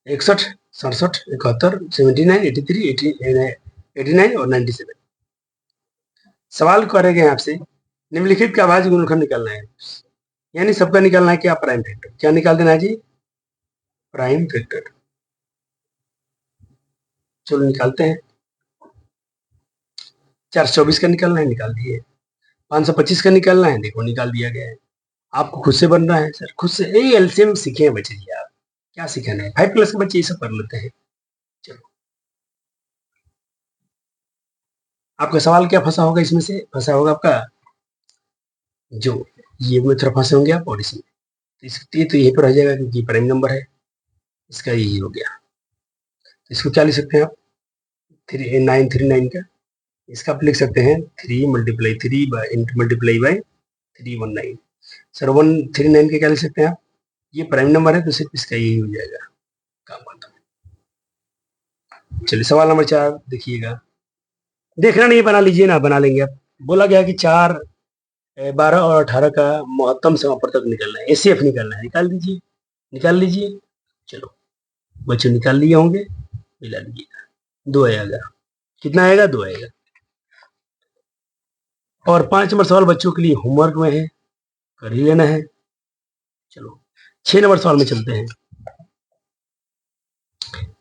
61, 67, 71, 79, 83, 89 और 97। सवाल करेंगे आपसे निम्नलिखित का अभाज्य गुणनखंड निकालना है, यानी सबका निकालना है क्या, प्राइम फैक्टर। क्या निकाल देना है जी, प्राइम फैक्टर। चलो निकालते हैं। 424 का निकालना है, निकाल दिए। 525 का निकालना है, देखो निकाल दिया गया है। आपको खुद से बन रहा है सर, खुद से। यही एलसीएम सीखे हैं बच्चे जी, आप क्या सिखाना है, 5 क्लास के बच्चे ये सब कर लेते हैं। चलो आपका सवाल क्या फंसा होगा, इसमें से फंसा होगा आपका जो ये में थोड़ा फंसे होंगे आप, और इसमें तो यहीं पर रह जाएगा क्योंकि प्राइम नंबर है, इसका यही हो गया। तो इसको क्या लिख सकते हैं आप, 3939 का, इसका आप लिख सकते हैं 3 मल्टीप्लाई 3 मल्टीप्लाई बाई 319। सर 139 के क्या लिख सकते हैं आप, ये प्राइम नंबर है तो सिर्फ इसका यही हो जाएगा, काम खत्म। चलिए सवाल नंबर 4 देखिएगा, देखना नहीं बना लीजिए ना, बना लेंगे आप। बोला गया कि 4, 12 और 18 का महत्तम समापवर्तक निकालना है, एसीएफ निकालना है, निकाल दीजिए, निकाल लीजिए। चलो बच्चों निकाल लिए होंगे, मिला लीजिएगा, 2 आएगा। कितना आएगा, 2 आएगा। और 5 नंबर सवाल बच्चों के लिए होमवर्क में है, कर ही लेना है। चलो 6 नंबर सवाल में चलते हैं।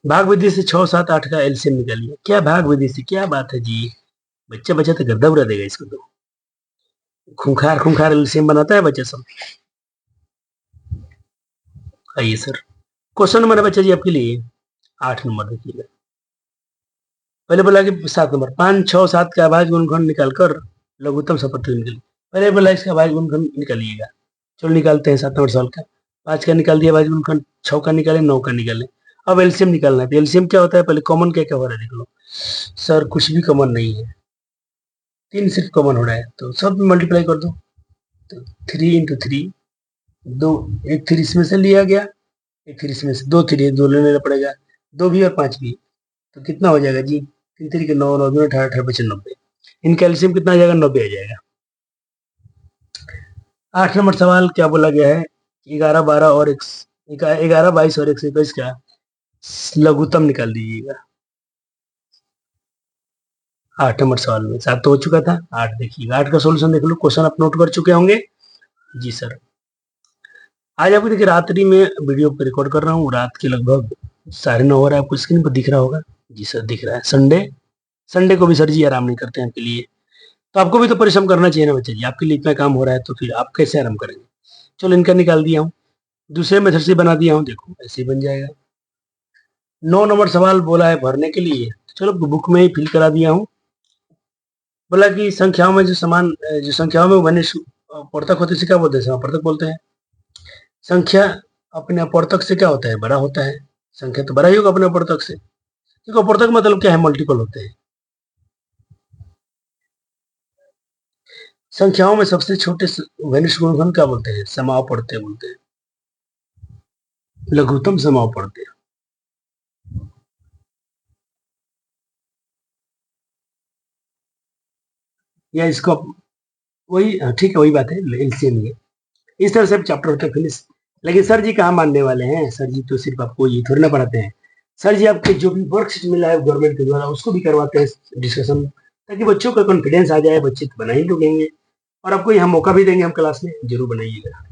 भाग विधि से 6, 7, 8 का एलसीएम निकालिए। क्या भाग विधि से, क्या बात है जी, बच्चा बच्चा तो गर्दा उड़ा देगा इसको, तो खूंखार खूंखार एलसीएम बनाता है बच्चा सब। आइए सर, क्वेश्चन नंबर है बच्चा जी आपके लिए 8 नंबर देखिएगा। पहले बोला कि 7 नंबर, 5, 6, 7 का अभाज्य गुणनखंड निकालकर लघुत्तम समापवर्तक निकालिए। पहले बोला इसका अभाज्य गुणनखंड निकालिएगा। चलो निकालते हैं 7 नंबर सवाल का। 5 का निकाल दिया अभाज्य गुणनखंड, 6 का निकाले, 9 का निकाले। अब एलसीएम निकालना है। तो एलसीएम क्या होता है, पहले कॉमन क्या क्या हो रहा है देख लो। सर कुछ भी कॉमन नहीं है, 3 सिर्फ कॉमन हो रहा है, तो सब मल्टीप्लाई कर दो। तो 3 इंटू 3, 2, एक 3 इसमें से लिया गया, एक 3 इसमें से, 2 3 2 लेना पड़ेगा, 2 भी और 5 भी, तो कितना हो जाएगा जी, 3 3 के 9, 9 2 18, 18 25 90। इनका एलसीएम कितना आ जाएगा, 90 आ जाएगा। 8 नंबर सवाल क्या बोला गया है, 11, 12 और 11, 22 और 121 का लघुत्तम निकाल दीजिएगा। 8 नंबर सवाल में 7 तो हो चुका था, 8 देखिएगा, 8 का सोल्यूशन देख लो। क्वेश्चन आप नोट कर चुके होंगे जी सर। आज आपको देखिए रात्रि में वीडियो को रिकॉर्ड कर रहा हूँ, रात के लगभग 9:30 हो रहा है, आपको स्क्रीन पर दिख रहा होगा जी सर, दिख रहा है। संडे, संडे को भी सर जी आराम नहीं करते हैं आपके लिए, तो आपको भी तो परिश्रम करना चाहिए ना बच्चे जी, आपके लिए इतना काम हो रहा है तो फिर आप कैसे आराम करेंगे। चलो इनका निकाल दिया हूँ, दूसरे मेथड से बना दिया हूँ, देखो ऐसे ही बन जाएगा। 9 नंबर सवाल बोला है भरने के लिए, चलो बुक में ही फिल करा दिया हूँ। बोला कि संख्याओं में जो संख्याओं में वनिष्ठ अपवर्तक होते हैं, क्या बोलते हैं, समापवर्तक बोलते हैं। संख्या अपने अपवर्तक से क्या होता है, बड़ा होता है। संख्या तो बड़ा ही होगा अपने अपवर्तक से, क्योंकि अपवर्तक मतलब क्या है, मल्टीपल होते हैं। संख्याओं में सबसे छोटे वनिष्ठ गुणनखंड क्या बोलते हैं, समापवर्तक बोलते हैं, लघुत्तम समापवर्तक। या इसको वही, ठीक है वही बात है, एलसीएम ही है। इस तरह से चैप्टर होते फिनिश। लेकिन सर जी कहाँ मानने वाले हैं, सर जी तो सिर्फ आपको ये थोड़ी ना पढ़ाते हैं, सर जी आपके जो भी वर्कशीट मिला है गवर्नमेंट के द्वारा उसको भी करवाते हैं डिस्कशन, ताकि बच्चों का कॉन्फिडेंस आ जाए, बच्चे तो बना ही लोगेंगे। और आपको यहाँ मौका भी देंगे हम क्लास में, जरूर बनाइएगा।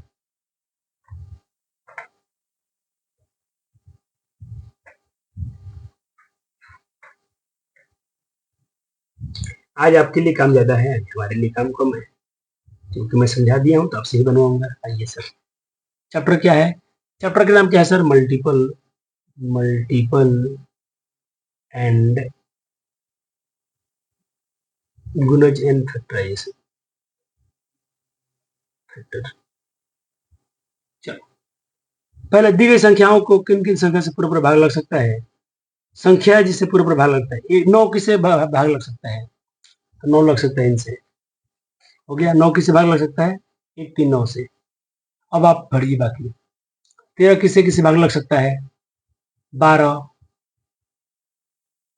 आज आपके लिए काम ज्यादा है, हमारे लिए काम कम है, क्योंकि मैं समझा दिया हूँ तो आपसे ही बनवाऊंगा। आइए सर, चैप्टर क्या है, चैप्टर का नाम क्या है सर, मल्टीपल, मल्टीपल एंड गुणज एंड फैक्टराइजेशन। चलो पहले दी गई संख्याओं को किन किन संख्या से पूरा भाग लग सकता है। संख्या जिससे पूरा भाग लगता है, 9 किसे भाग लग सकता है, तो 9 लग सकता है इनसे, हो गया। 9 किसे भाग लग सकता है, 1 3 9 से। अब आप भरिए बाकी। 13 किससे किससे भाग लग सकता है? 12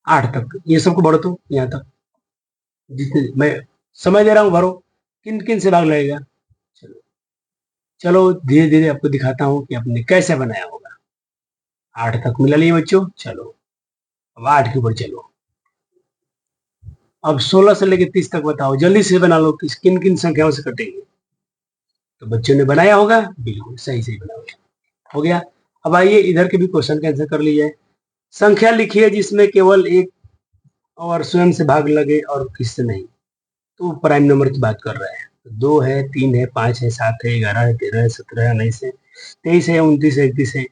8 तक, ये सबको बढ़ो तो यहाँ तक, जितने मैं समय दे रहा हूँ भरो, किन किन से भाग लगेगा। चलो चलो धीरे धीरे आपको दिखाता हूँ कि आपने कैसे बनाया होगा। 8 तक मिला लिए बच्चों। चलो अब 8 के ऊपर चलो। अब 16 से लेकर 30 तक बताओ, जल्दी से बना लो कि किन किन संख्याओं से कटेंगे। तो बच्चों ने बनाया होगा, बिल्कुल सही सही बना होगा। हो गया। अब आइए इधर के भी क्वेश्चन का आंसर कर लीजिए। संख्या लिखिए जिसमें केवल एक और स्वयं से भाग लगे और किससे नहीं। तो प्राइम नंबर की बात कर रहे हैं। 2 है, 3 है, 5 है, 7 है, 11 है, 13 है, 17 है, 19 है, 23 है, 29 है, 31 है,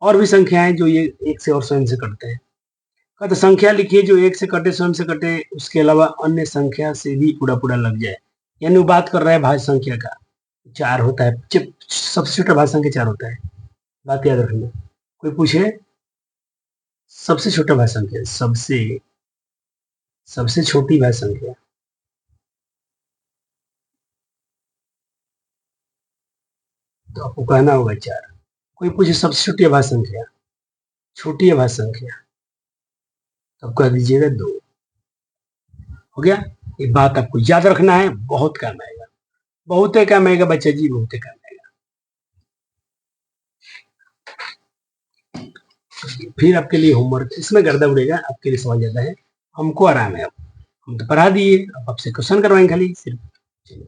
और भी संख्याएं जो ये एक से और स्वयं से कटते हैं। तो संख्या लिखिए जो एक से कटे, स्वयं से कटे, उसके अलावा अन्य संख्या से भी पूरा पूरा लग जाए। यानी वो बात कर रहा है भाज्य संख्या का। 4 होता है, सबसे छोटा भाज्य संख्या 4 होता है, बात याद रखना। कोई पूछे सबसे छोटा भाज्य संख्या, सबसे छोटी भाज्य संख्या, तो आपको कहना होगा 4। कोई पूछे सबसे छोटी भाज्य संख्या, छोटी भाज्य संख्या, तो आप कह दीजिएगा 2। हो गया। ये बात आपको याद रखना है, बहुत काम आएगा, बहुत काम आएगा बच्चा जी, बहुत काम आएगा। फिर आपके लिए होमवर्क, इसमें गर्दा उड़ेगा, आपके लिए सवाल ज्यादा है, हमको आराम है। अब हम तो पढ़ा दिए, अब आपसे क्वेश्चन करवाएंगे खाली सिर्फ। चलिए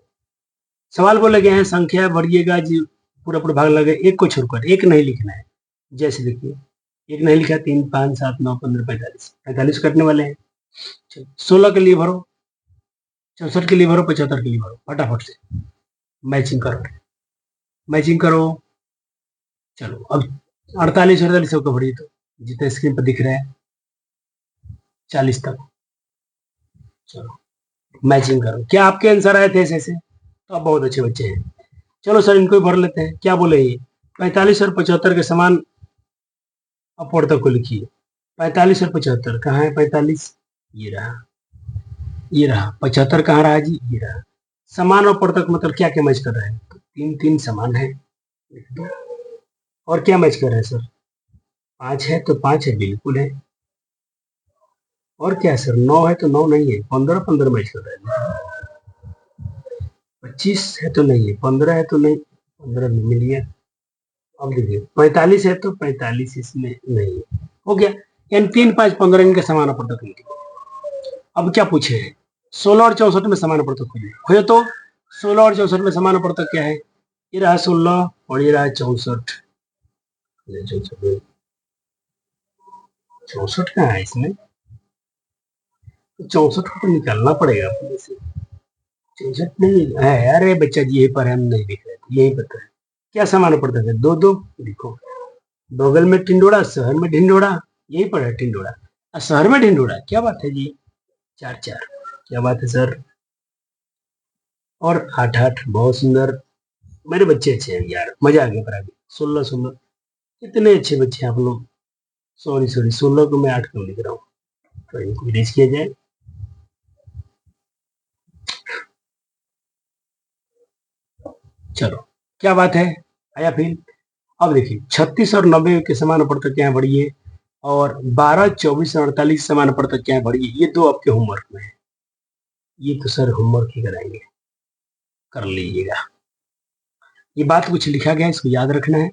सवाल बोले गए हैं, संख्या बढ़िएगा जी, पूरा पूरा भाग लगे, एक को छोड़कर, एक नहीं लिखना है। जैसे देखिए, एक नहीं लिखा, 3 5 7 9 15 45, 45 कटने वाले हैं। 16 के लिए भरो, 64 के लिए भरो, 75 के लिए भरो, फटाफट से मैचिंग करो, मैचिंग करो। चलो अब 48 48 सबको भरिए, तो जितना स्क्रीन पर दिख रहा है 40 तक। चलो मैचिंग करो। क्या आपके आंसर आए थे ऐसे ऐसे? तो आप बहुत अच्छे बच्चे हैं। चलो सर इनको भी भर लेते हैं। क्या बोले ये 45 और 75 के समान अपवर्तक को लिखिए। 45 और 75 कहाँ है? 45 ये रहा, ये रहा। 75 कहाँ रहा जी? ये रहा। समान अपवर्तक मतलब क्या क्या मैच कर रहा है? तो 3 3 समान है, और क्या मैच कर रहा है सर? 5 है तो 5 है, बिल्कुल है। और क्या है सर? 9 है तो 9 नहीं है, 15 15 मैच कर रहा है। 25 है तो नहीं है, 15 है तो नहीं, 15 नहीं मिल गया। अब देखिए 45 है तो 45 इसमें नहीं है। हो गया। यानी 3 5 15 इनके समान अपवर्तक निकले। अब क्या पूछे हैं? 16 और 64 में समान अपवर्तक खोजे, खोजे तो 16 और 64 में समान अपवर्तक क्या है? ये रहा 16 और ये रहा 64। 64 कहाँ है इसमें? तो 64 को तो निकालना पड़ेगा अपने से। 64 नहीं है, अरे बच्चा जी यही पर हम नहीं देख रहे थे, यही पता है। क्या समान अपवर्तक है? 2 2। देखो बगल में टिंडोड़ा, शहर में ढिंडोड़ा, यही पर है टिंडोड़ा, और शहर में ढिंडोड़ा। क्या बात है जी? 4 4, क्या बात है सर? और 8 8, बहुत सुंदर। मेरे बच्चे अच्छे हैं यार, मजा आ गया पढ़ा के। 16 16, कितने अच्छे बच्चे हैं आप लोग। सॉरी सॉरी, 16 को मैं 8 क्यों लिख रहा हूँ, तो इनको इरेज किया जाए। चलो क्या बात है, आया फिर। अब देखिए 36 और 90 के समान अपवर्तक क्या है बढ़िए, और 12 24 और 48 समान अपवर्तक क्या है बढ़िए। ये 2 आपके होमवर्क में है, ये तो सर होमवर्क ही कराएंगे, कर लीजिएगा। ये बात कुछ लिखा गया है, इसको याद रखना है।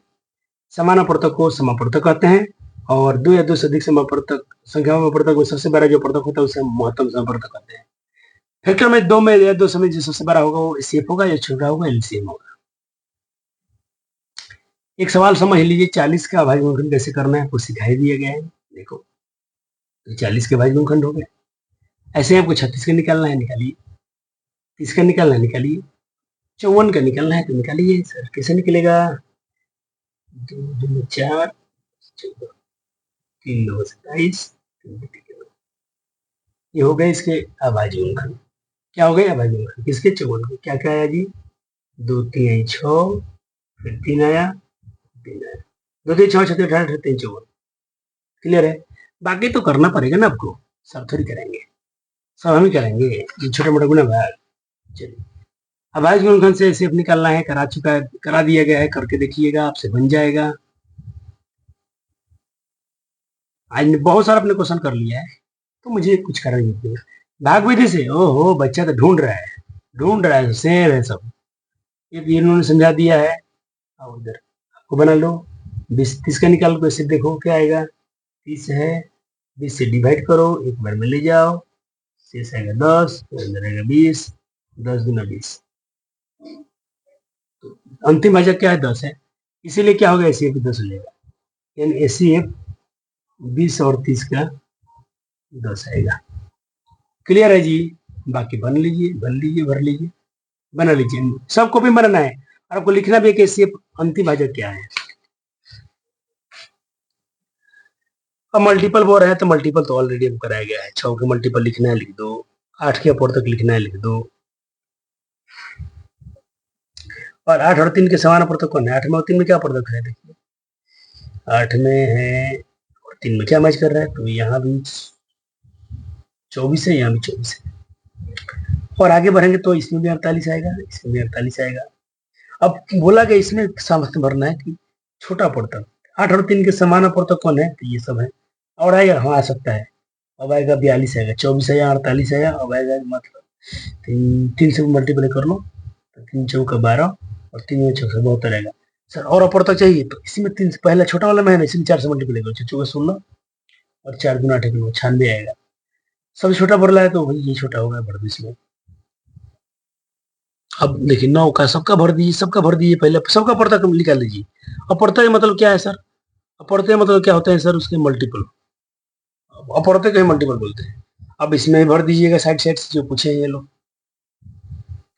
समानापवर्तक को समापवर्तक कहते हैं, और 2 या 2 से अधिक समापवर्तक संख्याओं में अपवर्तक में सबसे बड़ा जो अपवर्तक होता है उसे महत्तम समापवर्तक कहते हैं। फैक्टर में 2 में या 2 समय जो सबसे बड़ा होगा वो एचसीएफ होगा, या छोटा होगा एलसीएम होगा। एक सवाल समझ लीजिए, 40 का अभाज्य गुणनखंड कैसे करना है आपको सिखाई दिया गया है। देखो तो 40 के अभाज्य गुणनखंड हो गए। ऐसे आपको 36 का निकालना है, निकालिए। 30 का निकालना है, निकालिए। 54 का निकालना है तो निकालिए। सर कैसे निकलेगा? 2 2 4 3 9 27, ये हो गए इसके अभाज्य गुणनखंड। क्या हो गए? अभाज्य गुणनखंड किसके? 54 के। क्या क्या आया जी? 2 3 आई 6, फिर 3 आया, 3 आया, 2 3 6 6 18 3 54। क्लियर है? बाकी तो करना पड़ेगा ना आपको, सब थोड़ी करेंगे, सब हम ही करेंगे, ये छोटा मोटा गुना भाग। चलिए अभाज्य गुणनखंड से एसीएफ निकालना है, करा दिया गया है, करके देखिएगा, आपसे बन जाएगा। आज बहुत सारा अपने क्वेश्चन कर लिया है, तो मुझे कुछ करना नहीं पड़ेगा। भाग विधि से, ओहो बच्चा तो ढूंढ रहा है, शेर है सब। ये इन्होंने समझा दिया है। और उधर आपको बना लो, 20 30 का निकाल को ऐसे देखो क्या आएगा। 30 है, 20 से डिवाइड करो, एक बार में ले जाओ, शेष आएगा 10, अंदर आएगा 20, 10 गुना 20, अंतिम भाजक क्या है 10 है, इसीलिए क्या होगा एसीएफ 10 हो जाएगा, यानी एसीएफ 20 और 30 का 10 आएगा। क्लियर है जी? बाकी भर लीजिए, बना लीजिए, सबको भी बनाना है और आपको लिखना भी है कि एसीएफ अंतिम भाजक क्या है। अब मल्टीपल बोल रहे हैं तो मल्टीपल तो ऑलरेडी हम कराया गया है। 6 के मल्टीपल लिखना है लिख दो, 8 के अपवर्तक लिखना है लिख दो, और 8 और 3 के समान अपवर्तक कौन है? 8 में और 3 में क्या अपवर्तक है? देखिए 8 में है और 3 में क्या मैच कर रहा है, तो यहाँ भी 24 है, यहाँ भी 24 है, और आगे बढ़ेंगे तो इसमें भी 48 आएगा, इसमें भी 48 आएगा। अब बोला गया इसमें सामर्थ्य भरना है कि छोटा अपवर्तक, 8 और 3 के समान अपवर्तक कौन है? तो ये सब है, और आएगा, हाँ आ सकता है, अब आएगा 42 आएगा, 24 आया, 48 आया, अब आएगा मतलब 3 से मल्टीप्लाई कर लो, तो 3 चौका 12 और 3 में 6 से 72 आएगा। सर और अपवर्तक चाहिए, तो इसी में 3 से पहला छोटा वाला में है ना, इसी में 4 से मल्टीप्लाई करो, 6 चौका 16 और 4 गुना 8 96 आएगा। सबसे छोटा भर रहा है तो भाई ये छोटा होगा, भर दो इसमें। अब देखिए 9 का सबका भर दीजिए, पहले सबका अपवर्तक निकाल लीजिए। अपवर्तक मतलब क्या है सर? अपवर्तक मतलब क्या होता है सर? उसके मल्टीपल, अपवर्तक के मल्टीपल बोलते हैं। अब इसमें भर दीजिएगा साइड साइड से जो पूछे ये लोग।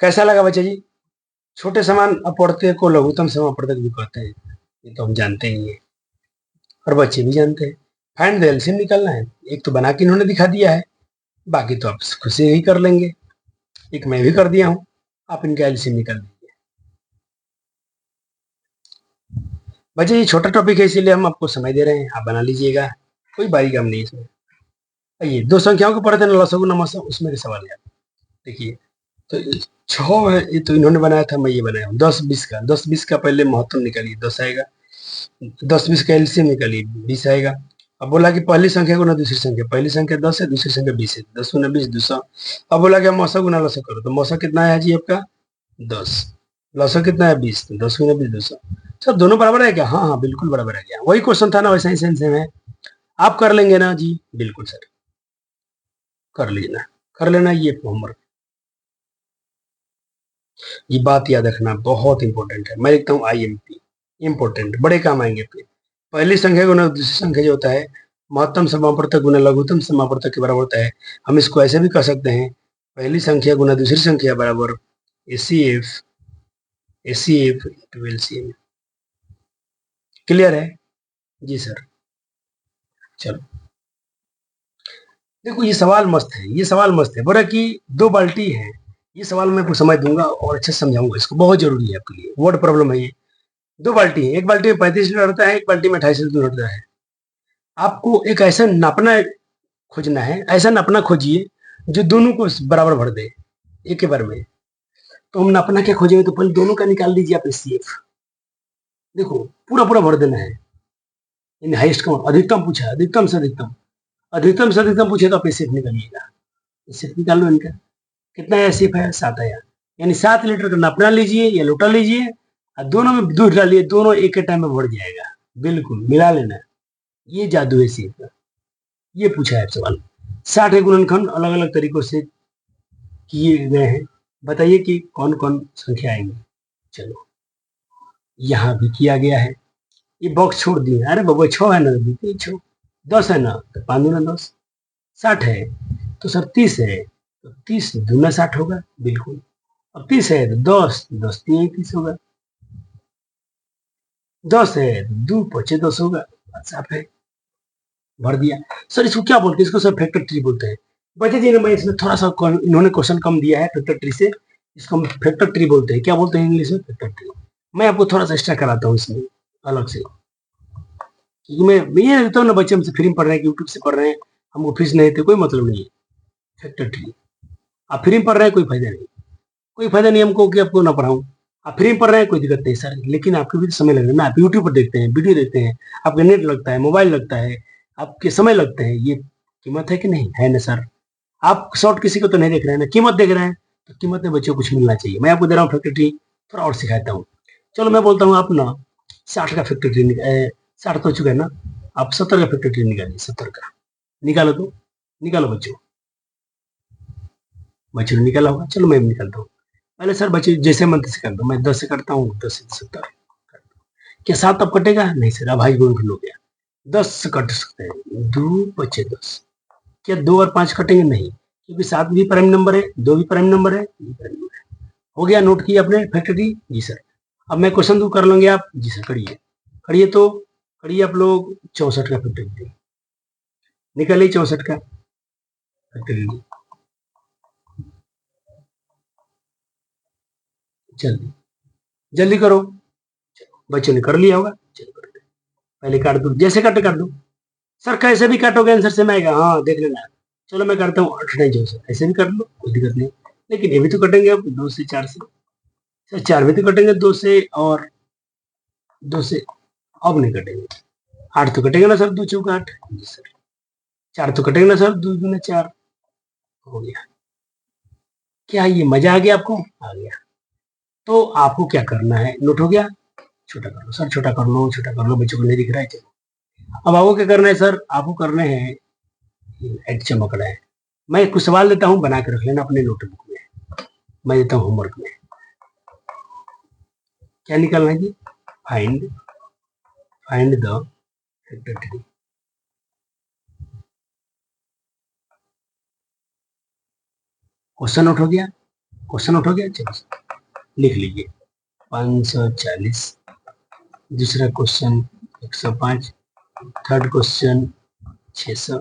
कैसा लगा बच्चा जी? छोटे समान अपवर्तक को लघुत्तम समान अपवर्तक भी कहते हैं, ये तो हम जानते ही हैं और बच्चे भी जानते हैं। फाइंड द एलसीएम निकालना है, एक तो बना के इन्होंने दिखा दिया है, बाकी तो आप खुद से ही कर लेंगे, एक मैं भी कर दिया हूँ, आप इनका एलसीएम निकाल दीजिए। बच्चे ये छोटा टॉपिक है इसीलिए हम आपको समय दे रहे हैं, आप बना लीजिएगा, कोई भारी काम नहीं है इसमें। आइए दो संख्याओं को पढ़ते हैं, लसगु नमसा, उसमें के सवाल है। देखिए तो 6 है, ये तो इन्होंने बनाया था, मैं ये बनाया हूँ। 10 20 का पहले महत्तम निकालिए, 10 आएगा, 10 20 का एलसीएम निकालिए, 20 आएगा। अब बोला कि पहली संख्या गुना दूसरी संख्या, पहली संख्या 10 है, दूसरी संख्या 20 है, 10 गुना 20 200। अब बोला कि मौसा गुना लसा करो, तो मौसा कितना है जी आपका? 10, लसा कितना है? 20, 10 गुना 20 200। सर दोनों बराबर है क्या? हाँ हाँ बिल्कुल बराबर है क्या, वही क्वेश्चन था ना, वैसा ही सेंस है। आप कर लेंगे ना जी? बिल्कुल सर कर लेना, कर लेना, ये होमवर्क, ये बात याद रखना बहुत इंपॉर्टेंट है। मैं लिखता हूँ आईएमपी, इंपॉर्टेंट, बड़े काम आएंगे आपके। पहली संख्या गुना दूसरी संख्या जो होता है, महत्तम समापवर्तक गुना लघुत्तम समापवर्तक के बराबर होता है। हम इसको ऐसे भी कह सकते हैं, पहली संख्या गुना दूसरी संख्या बराबर एसीएफ इंटू एलसीएम। क्लियर है जी सर? चलो देखो ये सवाल मस्त है, बोला कि 2 बाल्टी है, ये सवाल मैं आपको समझ दूंगा और अच्छे से समझाऊंगा, इसको बहुत जरूरी है आपके लिए, वर्ड प्रॉब्लम है ये। 2 बाल्टी है, एक बाल्टी में 35 लीटर होता है, एक बाल्टी में 28 लीटर होता है। आपको एक ऐसा नापना खोजना है, ऐसा नापना खोजिए जो दोनों को बराबर भर दे एक के बार में। तो हम नापना क्या खोजेंगे, तो पहले दोनों का निकाल लीजिए आप एचसीएफ। देखो पूरा पूरा भर देना है, यानी हाईएस्ट का अधिकतम पूछा, अधिकतम से अधिकतम पूछे तो आप एचसीएफ निकालिएगा। एचसीएफ निकाल लो इनका, कितना एचसीएफ है? 7 आया, यानी 7 लीटर का नापना लीजिए या लोटा लीजिए और दोनों में दूध डालिए, दोनों एक के टाइम में भर जाएगा, बिल्कुल मिला लेना। ये जादू है एचसीएफ का, ये पूछा है सवाल। 60 गुणनखंड अलग अलग तरीकों से किए गए हैं, बताइए कि कौन कौन संख्या आएंगी। चलो यहाँ भी किया गया है, ये बॉक्स छोड़ दिए, अरे बाबा 6 है ना, 10 है ना, तो 5 दूना 10, 60 है तो सर 30 है, तो 30 दूना 60 होगा, बिल्कुल। अब 30 है तो 10 10 3 30 होगा, 10 है तो 2 5 10 होगा, बात साफ है, भर दिया। सर इसको क्या बोलते हैं? इसको सर फैक्टर ट्री बोलते हैं। बचे जी ने, मैं इसमें थोड़ा सा इन्होंने क्वेश्चन कम दिया है फैक्टर ट्री से, इसको हम फैक्टर ट्री बोलते हैं। क्या बोलते हैं इंग्लिश में? Factor tree. मैं आपको थोड़ा सा एक्स्ट्रा कराता हूँ इसमें अलग से, क्योंकि मैं ये देखता हूँ ना, बच्चे हमसे फ्री में पढ़ रहे हैं, यूट्यूब से पढ़ रहे हैं, हमको फीस नहीं देते, कोई मतलब नहीं है। फैक्टर ट्री आप फ्री में पढ़ रहे हैं, कोई फायदा नहीं। कोई फायदा नहीं हमको कि आपको ना पढ़ाऊं। आप फ्री में पढ़ रहे हैं, कोई दिक्कत नहीं सर, लेकिन आपके भी तो समय लग रहा है ना। आप यूट्यूब पर देखते हैं, वीडियो देखते हैं, आपका नेट लगता है, मोबाइल लगता है, आपके समय लगते हैं, ये कीमत है कि नहीं है ना सर। आप शॉर्ट किसी को तो नहीं देख रहे हैं ना, कीमत देख रहे हैं, तो कीमत में बच्चों को कुछ मिलना चाहिए। मैं आपको दे रहा हूँ फैक्ट्री, थोड़ा और सिखाता हूँ। चलो मैं बोलता हूँ, आप ना 60 का फैक्ट्री 60 तो हो चुका है ना, आप 70 का फैक्ट्री निकालिए। 70 का निकालो, तो निकालो बच्चों, बच्चों ने निकाला होगा। चलो मैं भी निकालता हूँ। पहले सर बच्चे जैसे मन तैसे करता हूँ, मैं 10 से करता हूँ, 10 से 70। क्या 7 अब कटेगा? नहीं सर, अब भाई गुण हो गया, 10 से कट सकते हैं, 2 बचे 10। क्या 2 और 5 कटेंगे? नहीं, क्योंकि 7 भी प्राइम नंबर है, 2 भी प्राइम नंबर है, ये प्राइम नंबर है। हो गया, नोट किया आपने फैक्ट्री? जी सर। अब मैं क्वेश्चन दूं, कर लेंगे आप? जी सर, करिए करिए, तो करिए आप लोग। 64 का फैक्ट्री निकलिए, 64 का फैक्ट्री, जल्दी जल्दी करो। बच्चों ने कर लिया होगा, चलो कर दो। पहले काट दो, जैसे काटे काट दो। सर कैसे भी काटोगे आंसर सेम आएगा, हाँ देख लेना। चलो मैं करता हूँ 8 नहीं 64, ऐसे भी कर लो, कोई दिक्कत नहीं। लेकिन ये भी तो कटेंगे अब 2 से 4 से। सर 4 भी तो कटेंगे 2 से, और 2 से अब नहीं कटेंगे। 8 तो कटेंगे ना सर, 2 चौका 8। जी सर। 4 तो कटेंगे ना सर, 2 दूना 4। हो गया। क्या ये मजा आ गया आपको? आ गया। तो आपको क्या करना है, नोट हो गया? छोटा कर लो सर, छोटा कर लो, छोटा कर लो, बच्चों को नहीं दिख रहा है। चलो अब आपको क्या करना है सर, आपको करने हैं एड चमक रहा है। मैं कुछ सवाल देता हूँ, बना के रख लेना अपने नोटबुक में। मैं देता हूँ होमवर्क में। क्या निकालना है जी? Find find the factor. Question note हो गया? क्वेश्चन नोट हो गया, चलो लिख लीजिए। 540, दूसरा क्वेश्चन 105, थर्ड क्वेश्चन 600,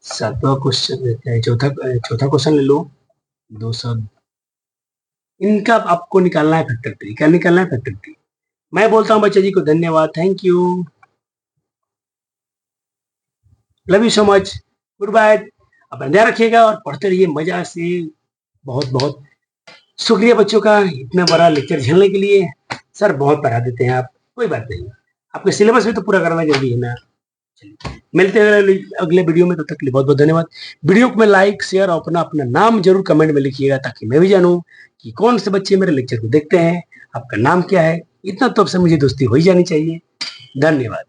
सातवां क्वेश्चन, चौथा चौथा क्वेश्चन ले लो 200। इनका आपको निकालना है फैक्टर ट्री। क्या निकालना है? Factor tree. मैं बोलता हूँ बच्चे जी को धन्यवाद, thank you, love you so much, goodbye. अपना ध्यान रखिएगा और पढ़ते रहिए मजा से। बहुत बहुत शुक्रिया बच्चों का, इतना बड़ा लेक्चर झेलने के लिए। सर बहुत पढ़ा देते हैं आप, कोई बात नहीं, आपके सिलेबस भी तो पूरा करना जरूरी है ना। मिलते हैं अगले वीडियो में, तब तक के लिए बहुत बहुत धन्यवाद। वीडियो को में लाइक शेयर और अपना अपना नाम जरूर कमेंट में लिखिएगा, ताकि मैं भी जानूं कि कौन से बच्चे मेरे लेक्चर को देखते हैं, आपका नाम क्या है। इतना तो अब से मुझे दोस्ती हो ही जानी चाहिए। धन्यवाद।